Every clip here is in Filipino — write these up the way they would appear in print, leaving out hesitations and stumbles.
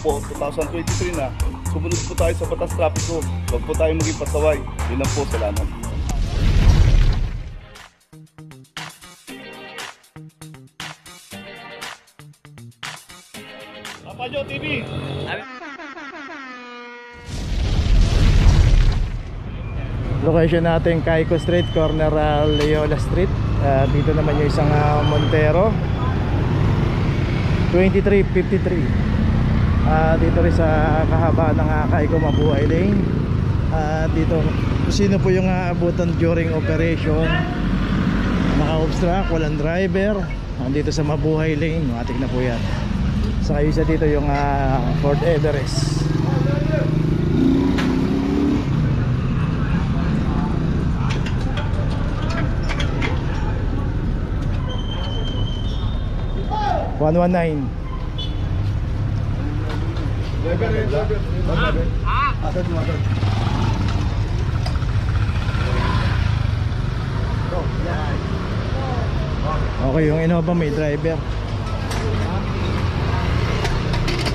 po, 2023 na, sumunod po tayo sa batas trapiko. Huwag po tayo maging pasaway. Yun lang po, salamat. Papajo TV! Location natin Cayco Street, corner Loyola Street. Dito naman yung isang Montero 2353. Dito rin sa kahabaan ng Cayco Mabuhay Lane. Dito kung sino po yung abutan during operation, naka-obstruct, walang driver, dito sa Mabuhay Lane, matik na po yan. Saka isa dito yung Fort Everest. $119. Okay, yung Innova may driver.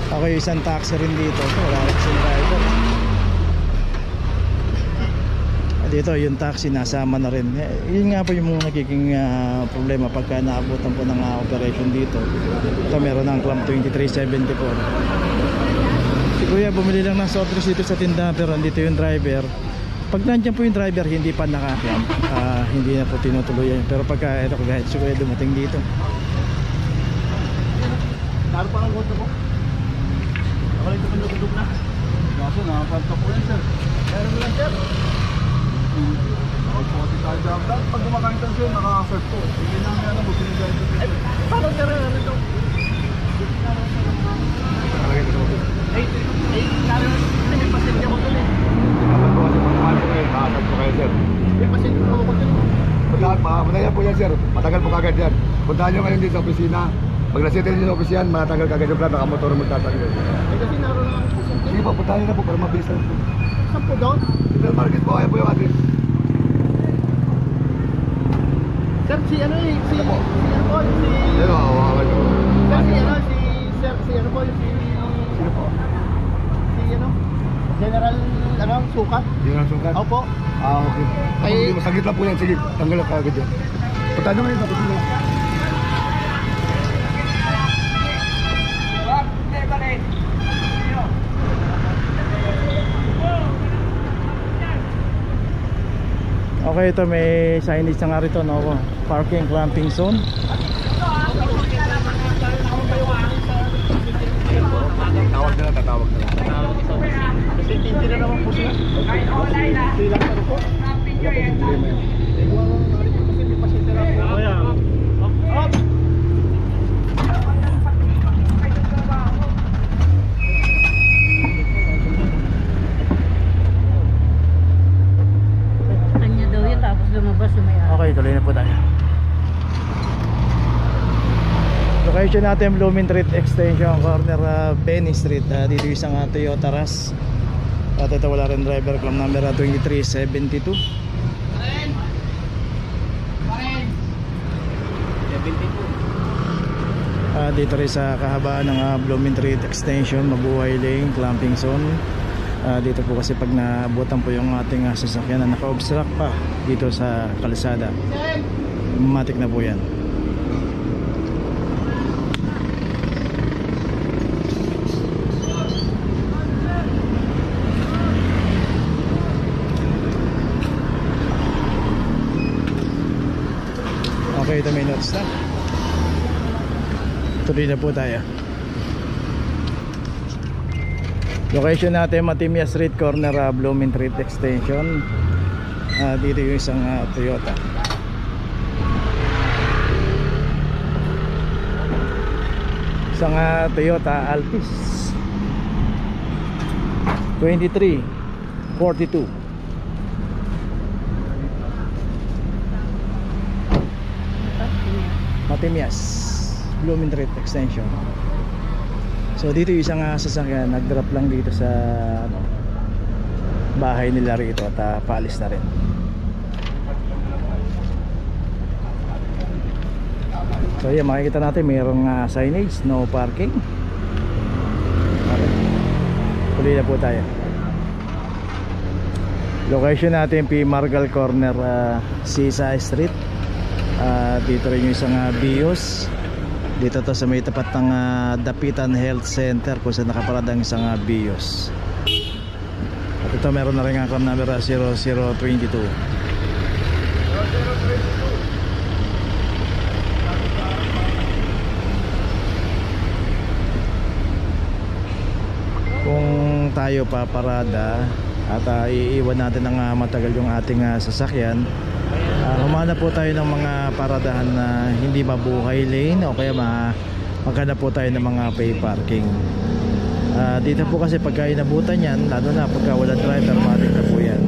Okay, isang taxi rin dito. Wala rin isang driver. Dito yung taxi nasama na rin. Yun nga po yung mga nagiging problema pagka naabutan po ng operation dito. Ito meron ng Club 2374. Si Kuya bumili lang ng soft drinks dito sa tindahan, pero andito yung driver. Pag nandiyan po yung driver, hindi pa nakakam, hindi na po tinutuloy yan. Pero pagka ito kagahit si Kuya dumating dito, Naro pa ang goto ko. Ako lang ito pinutulog na. Kaso nakapanta po yan, sir. Meron mo lang, sir. Nakapoti tayo dyan. Pag kumakain tayo, sir, nakaka-surf po. Hindi na nga mo, sinigay ito. Ay, paano sir ito? Nakalagay ko sa motor. Ay, may pasensya ko dun eh. Dapat po kasi pagkakaan po kayo, nakasag po kayo, sir. May pasensya ko dun eh. Matagal po yan, sir. Matagal po kagad yan. Puntahan nyo ngayon din sa opisina. Pag nasettle nyo sa opisyan, matanggal kagad yung plan, nakamotor mo magtatanggal. Eh kasi naroon lang ako sa. Sige po, puntahan nyo na po para mabilis lang po. Saan po doon? Little Market po, kaya po yung address. Sir, si ano eh, si ano po, si... Sir, hawakan ko. Sir, si ano, si ano po, sino po? Si ano? General, ano, Sukat? General Sukat? Opo. Okay. Ay, masaglit lang po yan, sige, tanggal lang kagad yan. Puntahan nyo ngayon sa opisina. okay, ito may signage na nga rito, no? Parking clamping zone. Tatawag na lang. Kasi hindi na naman po sila. Sila ka po. Kasi hindi pa sila po. Okay, tuloy na po tayo. Location natin Blooming Street Extension, corner Benny Street. Dito isang Toyota Rush. At ito wala rin driver, club number 2372. Dito rin sa kahabaan ng Blooming Street Extension, Mabuhay Lane, clamping zone. Dito po kasi pag nabutan po yung ating sasakyan na naka-obstruct pa dito sa kalsada, matik na po yan. Okay, ito may notes na. Tuloy na po tayo. Location natin Matimia Street, corner Blooming Street Extension. Dito yung isang Toyota. Isang Toyota Altis 2342. Matimias Blooming Street Extension. So dito yung isang sasakyan nag-drop lang dito sa bahay nila rito at paalis na rin. So yan, makikita natin mayroong signage, no parking. Okay. tuloy na po tayo. Location natin P. Margal Corner, Sisa Street. Dito rin yung isang BIOS. Dito to sa may tapat ng Dapitan Health Center kung saan nakaparada ang isang BIOS. At ito meron na rin ang claim number 0022. Kung tayo paparada at iiwan natin ng matagal yung ating sasakyan, humanap po tayo ng mga paradahan na hindi mabuhay lane o kaya maghanap po tayo ng mga pay parking. Dito po kasi pagka inabutan yan, lalo na pagka walang driver, matik na po yan.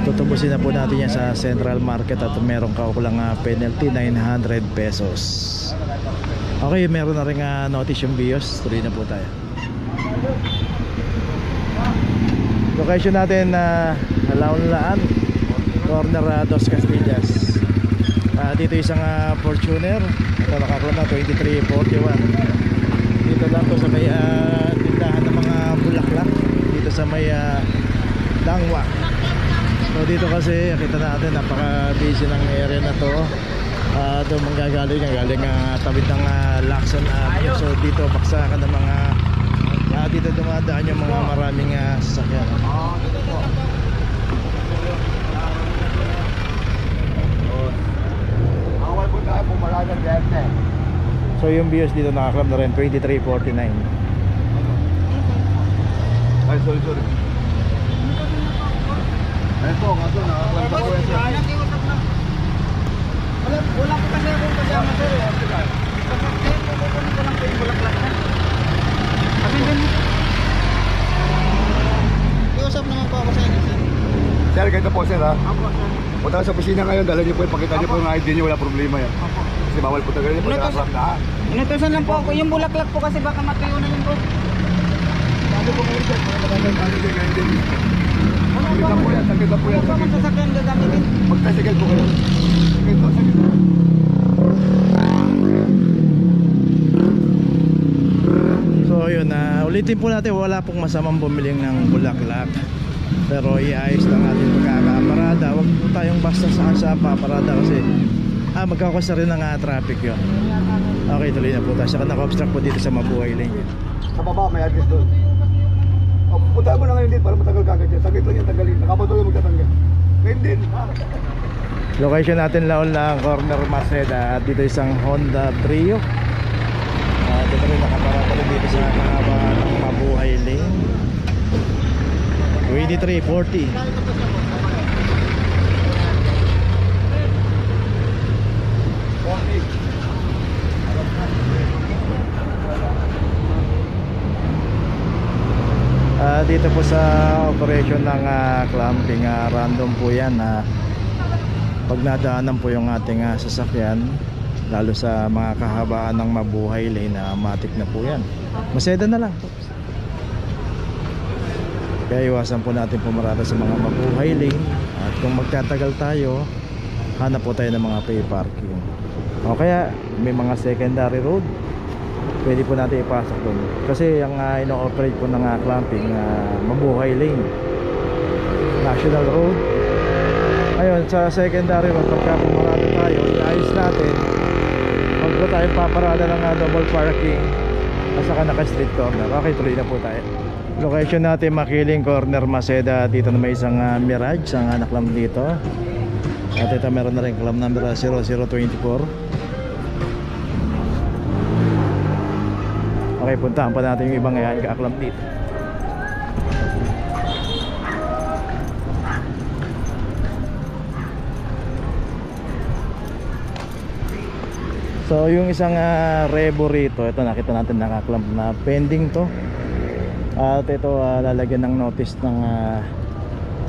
Tutubusin na po natin yan sa Central Market at meron kaukulang penalty 900 pesos. Okay, meron na rin notice yung BIOS. Tuloy na po tayo. Location natin Laon-Laan corner Dos Castillas. Dito isang Fortuner. Ito nakaklam na 2341. Dito lang to sa may tindahan ng mga bulaklak. Dito sa may Dangwa. So dito kasi kita natin napaka busy ng area na to. Doon manggagaling tawid ng Lacson Avenue. So dito baksakan ng mga dito dumadaan yung mga maraming sasakyan. So yung BIOS dito nakaklap na rin 2349. Ay, sorry. Ayun po, kaso nakaklap na po yan sir. Wala po kasi akong kasama sir. Kasi pupunin ko lang po yung bulaklak na. Kasi din iusap naman po ako sa inyo sir. Sir, ganito po sir ha. Apo sir. Punta ka sa opisina ngayon, dala niyo po, pakita niyo po yung ID niyo, wala problema yan. Apo. Kasi bawal po tagal niyo po nakaklap na ha. Inutusan lang po ako. Yung bulaklak po kasi baka matuyo na yun po. Ano po kayo sir? Ano din, ganyan din. Wala po Sakit na po yan, sakit na po yan. Wala po akong sasakyan gagamitin. Magtasikal po kayo. Sakit po. So yun, ulitin po natin, wala pong masamang bumili ng bulaklak. Pero iayos lang natin pagkakaparada. Huwag po tayong basta saan sa paparada kasi magkakasa rin ng traffic yun. Okay, tuloy na po tayo. Saka naka-obstruct po dito sa Mabuhay Lane. Sa baba, may address doon. Punta mo na ngayon din para matagal kagad yan. Saglit lang yan, tagalin. Nakapatuloy yung magtatanggal. Ngayon din. Location natin Laon-Laan corner Maceda. Dito isang Honda Brio. Dito rin nakaparada rin dito sa mahaba ng Mabuhay Lane. 2340. Dito po sa operation ng clamping, random po yan. Pag nadaanan po yung ating sasakyan, lalo sa mga kahabaan ng Mabuhay Lane, matik na po yan. Maseda na lang. Kaya iwasan po natin pumarada sa mga Mabuhay Lane. At kung magtatagal tayo, hanap po tayo ng mga pay parking. O kaya may mga secondary road, pwede po natin ipasok doon. Kasi yung ino-operate po ng clamping, Mabuhay Lane, National Road. Ayun, sa secondary road, pagka pumarada tayo, iayos natin. Huwag po tayo paparada ng double parking at saka naka-street corner. Okay, tuloy na po tayo. Location natin Makiling corner Maceda. Dito na may isang Mirage ang naklam dito. At ito meron na rin claim number 0024. Okay, puntahan pa natin yung ibang kaklam dito. So yung isang Revo rito, ito nakita natin nakaklamp na pending to. At ito lalagyan ng notice ng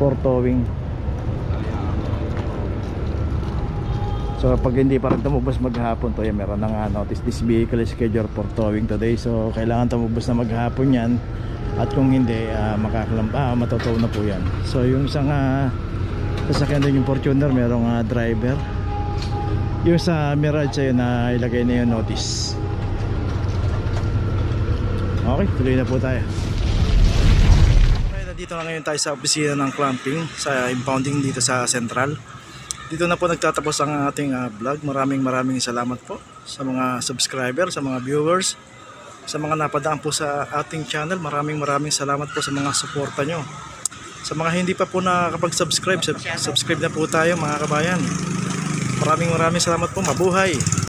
for towing. So pag hindi pa rin tumubos maghapon to, yan, meron ng notice, this vehicle is scheduled for towing today. So kailangan tumubos na maghapon yan. At kung hindi makaklamp, matotow na po yan. So yung isang sasakyan din yung Fortuner, merong driver. Yung sa Mirage ayun na ilagay na yung notice. Okay, tuloy na po tayo. nandito na ngayon tayo sa opisina ng clamping sa impounding dito sa Central. Dito na po nagtatapos ang ating vlog. Maraming salamat po sa mga subscriber, sa mga viewers, sa mga napadaan po sa ating channel. Maraming salamat po sa mga suporta nyo. Sa mga hindi pa po nakakapag-subscribe, subscribe na po tayo mga kabayan. Maraming salamat po. Mabuhay!